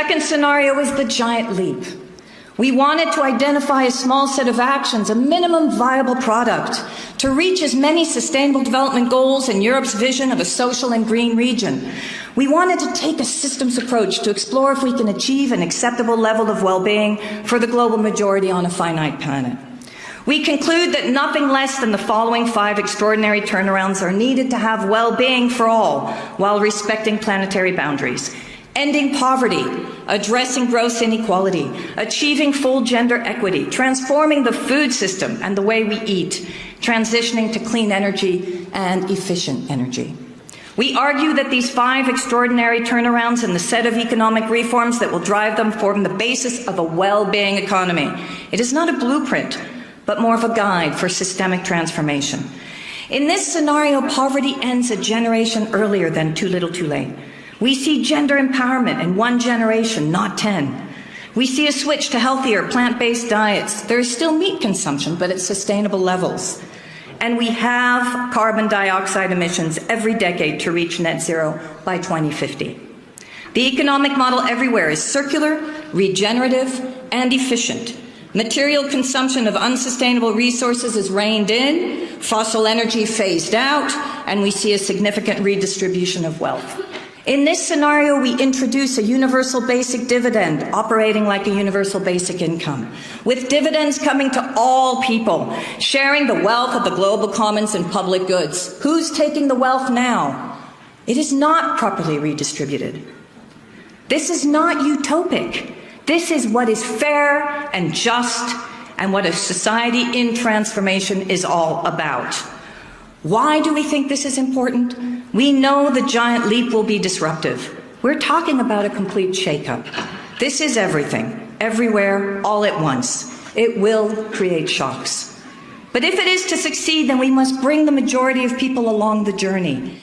second scenario is the giant leap. We wanted to identify a small set of actions, a minimum viable product, to reach as many sustainable development goals in Europe's vision of a social and green region. We wanted to take a systems approach to explore if we can achieve an acceptable level of well-being for the global majority on a finite planet. We conclude that nothing less than the following 5 extraordinary turnarounds are needed to have well-being for all while respecting planetary boundaries. Ending poverty, addressing gross inequality, achieving full gender equity, transforming the food system and the way we eat, transitioning to clean energy and efficient energy. We argue that these 5 extraordinary turnarounds and the set of economic reforms that will drive them form the basis of a well-being economy. It is not a blueprint, but more of a guide for systemic transformation. In this scenario, poverty ends a generation earlier than too little too late. We see gender empowerment in 1 generation, not 10. We see a switch to healthier plant-based diets. There is still meat consumption, but at sustainable levels. And we have carbon dioxide emissions every decade to reach net zero by 2050. The economic model everywhere is circular, regenerative, and efficient. Material consumption of unsustainable resources is reined in, fossil energy phased out, and we see a significant redistribution of wealth. In this scenario, we introduce a universal basic dividend operating like a universal basic income, with dividends coming to all people, sharing the wealth of the global commons and public goods. Who's taking the wealth now? It is not properly redistributed. This is not utopic. This is what is fair and just and what a society in transformation is all about. Why do we think this is important? We know the giant leap will be disruptive. We're talking about a complete shakeup. This is everything, everywhere, all at once. It will create shocks. But if it is to succeed, then we must bring the majority of people along the journey.